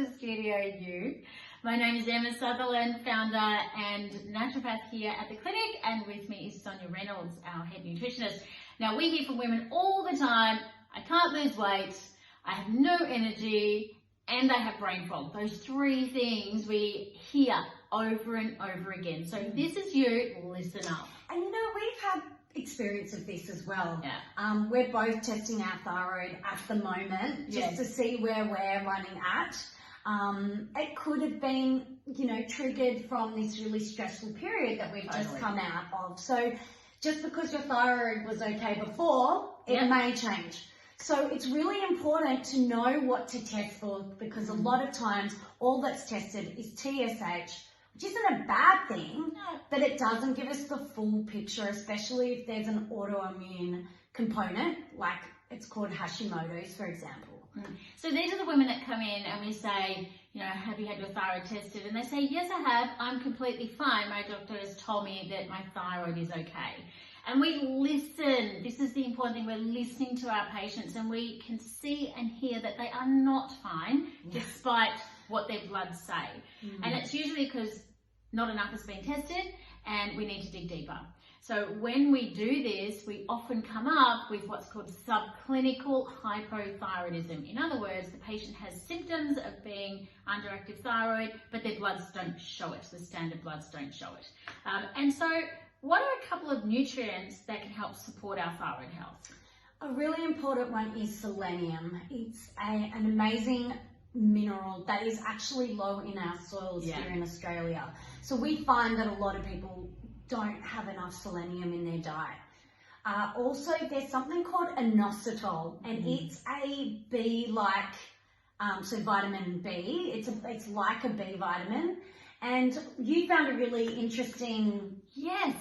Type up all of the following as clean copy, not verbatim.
to Studio U. My name is Emma Sutherland, founder and naturopath here at the clinic, and with me is Sonya Reynolds, our head nutritionist. Now, we hear from women all the time, I can't lose weight, I have no energy, and I have brain fog. Those three things we hear over and over again. So if this is you, listen up. And you know, we've had experience of this as well. Yeah. We're both testing our thyroid at the moment just to see where we're running at. It could have been, you know, triggered from this really stressful period that we've just come out of. So just because your thyroid was okay before, it may change. So it's really important to know what to test for, because a lot of times all that's tested is TSH, which isn't a bad thing, but it doesn't give us the full picture, especially if there's an autoimmune component, like it's called Hashimoto's, for example. So these are the women that come in and we say, you know, have you had your thyroid tested? And they say, yes, I have. I'm completely fine. My doctor has told me that my thyroid is okay. And we listen. This is the important thing. We're listening to our patients, and we can see and hear that they are not fine despite what their bloods say. And it's usually because not enough has been tested and we need to dig deeper. So when we do this, we often come up with what's called subclinical hypothyroidism. In other words, the patient has symptoms of being underactive thyroid, but their bloods don't show it. The standard bloods don't show it. And so what are a couple of nutrients that can help support our thyroid health? A really important one is selenium. It's an amazing mineral that is actually low in our soils here in Australia. So we find that a lot of people don't have enough selenium in their diet. Also, there's something called Inositol, and it's a B-like, so vitamin B. It's like a B vitamin. And you found a really interesting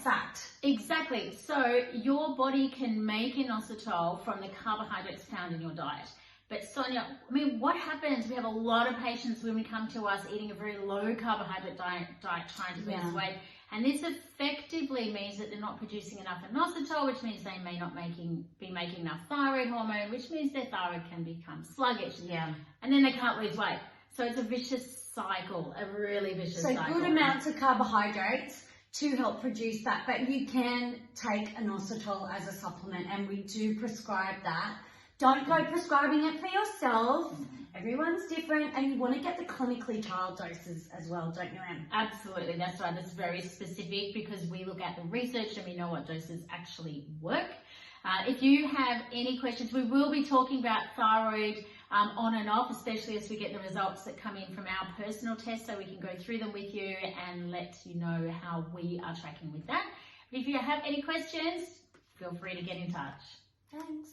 fact. Exactly. So your body can make inositol from the carbohydrates found in your diet. But Sonya, I mean, what happens? We have a lot of patients when we come to us eating a very low carbohydrate diet trying to lose weight. And this effectively means that they're not producing enough inositol, which means they may not be making enough thyroid hormone, which means their thyroid can become sluggish. And then they can't lose weight. So it's a vicious cycle, a really vicious cycle. So good amounts of carbohydrates to help produce that. But you can take inositol as a supplement, and we do prescribe that. Don't go prescribing it for yourself. Everyone's different, and you want to get the clinically trial doses as well, don't you, Em? Absolutely, that's right. That's very specific because we look at the research and we know what doses actually work. If you have any questions, we will be talking about thyroid on and off, especially as we get the results that come in from our personal tests, so we can go through them with you and let you know how we are tracking with that. If you have any questions, feel free to get in touch. Thanks.